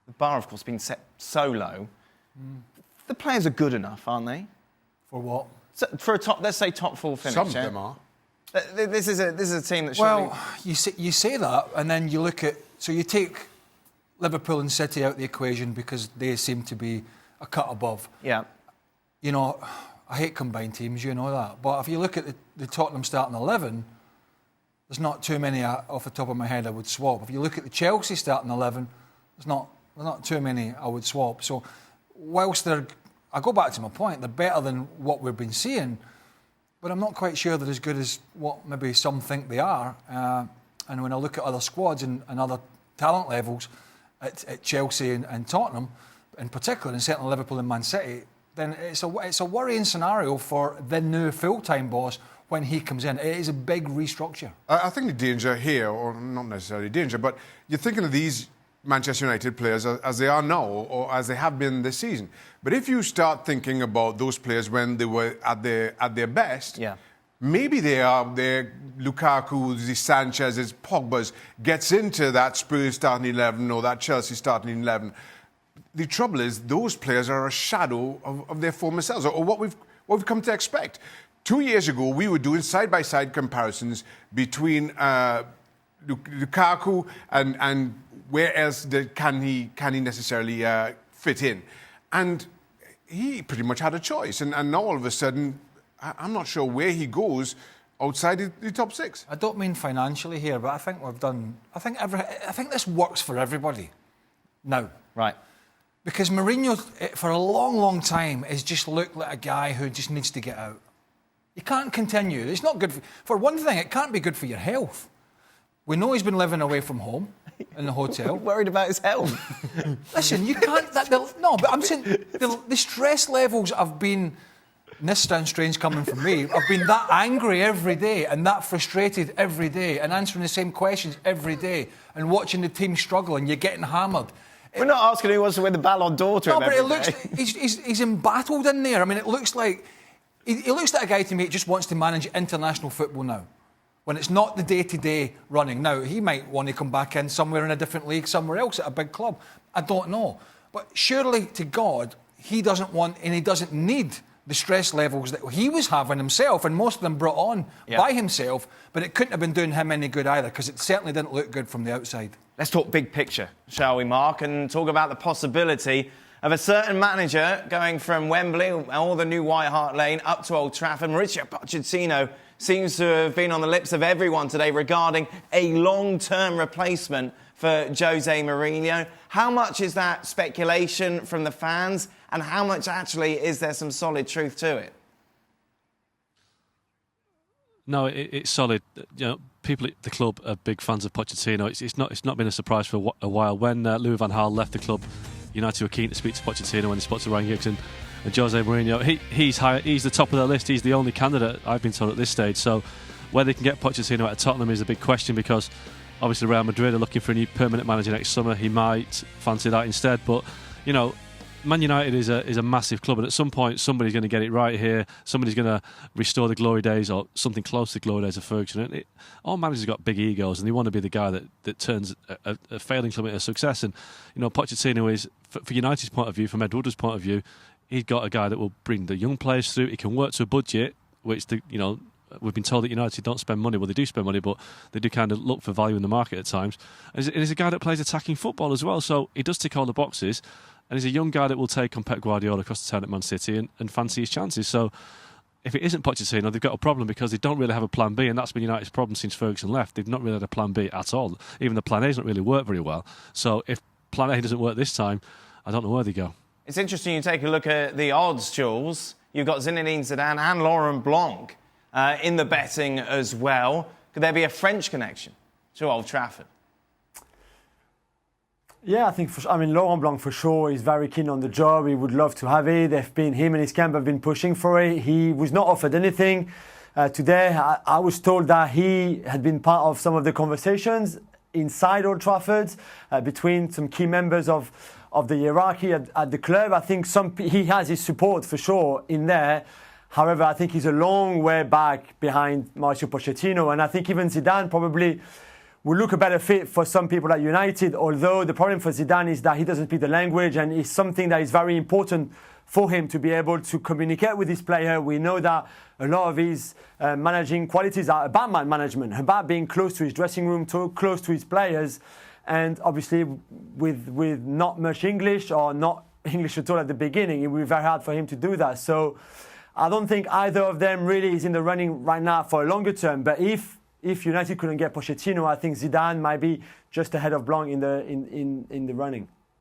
the bar, of course, being set so low. The players are good enough, aren't they? For what? So for a top, let's say top 4 finish. Some of them are. This is a team that should Well, you say that, and then you look at... So you take Liverpool and City out of the equation because they seem to be a cut above. Yeah. You know, I hate combined teams, you know that. But if you look at the Tottenham starting 11, there's not too many off the top of my head I would swap. If you look at the Chelsea starting 11, there's not too many I would swap. So whilst I go back to my point, they're better than what we've been seeing, but I'm not quite sure they're as good as what maybe some think they are. And when I look at other squads and other talent levels at Chelsea and Tottenham, in particular, and certainly Liverpool and Man City, then it's a worrying scenario for the new full-time boss when he comes in. It is a big restructure. I think the danger here, or not necessarily danger, but you're thinking of these Manchester United players as they are now, or as they have been this season. But if you start thinking about those players when they were at their best, maybe their Lukaku, the Sanchez's, Pogba's gets into that Spurs starting 11 or that Chelsea starting 11. The trouble is those players are a shadow of their former selves, or what we've come to expect. 2 years ago, we were doing side-by-side comparisons between Lukaku and where else can he necessarily fit in. And he pretty much had a choice. And now all of a sudden, I'm not sure where he goes outside the top 6. I don't mean financially here, but I think we've done... I think this works for everybody now. Right. Because Mourinho, for a long, long time, has just looked like a guy who just needs to get out. You can't continue. It's not good. For one thing, it can't be good for your health. We know he's been living away from home in the hotel. Worried about his health. Listen, you can't... No, but I'm saying the stress levels have been... This sounds strange coming from me. I've been that angry every day and that frustrated every day and answering the same questions every day and watching the team struggle and you're getting hammered. We're not asking who wants to win the Ballon d'Or to him. No, but it looks... He's embattled in there. I mean, it looks like... He looks like a guy to me that just wants to manage international football now. When it's not the day-to-day running. Now, he might want to come back in somewhere in a different league, somewhere else at a big club. I don't know. But surely, to God, he doesn't want and he doesn't need the stress levels that he was having himself, and most of them brought on by himself, but it couldn't have been doing him any good either, because it certainly didn't look good from the outside. Let's talk big picture, shall we, Mark, and talk about the possibility of a certain manager going from Wembley, all the new White Hart Lane, up to Old Trafford. Mauricio Pochettino seems to have been on the lips of everyone today regarding a long-term replacement for Jose Mourinho. How much is that speculation from the fans, and how much actually is there some solid truth to it? No, it's solid. You know, people at the club are big fans of Pochettino. It's not been a surprise for a while. When Louis van Gaal left the club, United were keen to speak to Pochettino when they spoke to Ryan Giggs and Jose Mourinho. He's the top of their list. He's the only candidate, I've been told, at this stage. So whether they can get Pochettino out of Tottenham is a big question, because obviously Real Madrid are looking for a new permanent manager next summer. He might fancy that instead. But, you know, Man United is a massive club, and at some point somebody's going to get it right here. Somebody's going to restore the glory days, or something close to the glory days of Ferguson. And all managers have got big egos, and they want to be the guy that turns a failing club into a success. And, you know, Pochettino is, for United's point of view, from Ed Woodward's point of view, he's got a guy that will bring the young players through. He can work to a budget, which we've been told that United don't spend money. Well, they do spend money, but they do kind of look for value in the market at times. And he's a guy that plays attacking football as well, so he does tick all the boxes. And he's a young guy that will take on Pep Guardiola across the town at Man City and fancy his chances. So if it isn't Pochettino, they've got a problem, because they don't really have a plan B, and that's been United's problem since Ferguson left. They've not really had a plan B at all. Even the plan A doesn't really work very well. So if plan A doesn't work this time, I don't know where they go. It's interesting you take a look at the odds, Jules. You've got Zinedine Zidane and Laurent Blanc in the betting as well. Could there be a French connection to Old Trafford? Yeah, I think, Laurent Blanc for sure is very keen on the job. He would love to have it. Him and his camp have been pushing for it. He was not offered anything. Today, I was told that he had been part of some of the conversations inside Old Trafford between some key members of the hierarchy at the club. I think he has his support for sure in there. However, I think he's a long way back behind Mauricio Pochettino, and I think even Zidane probably will look a better fit for some people at United, although the problem for Zidane is that he doesn't speak the language, and it's something that is very important for him to be able to communicate with his player. We know that a lot of his managing qualities are about man management, about being close to his dressing room, close to his players, and obviously with not much English or not English at all at the beginning, it will be very hard for him to do that. So I don't think either of them really is in the running right now for a longer term, but if United couldn't get Pochettino, I think Zidane might be just ahead of Blanc in the running.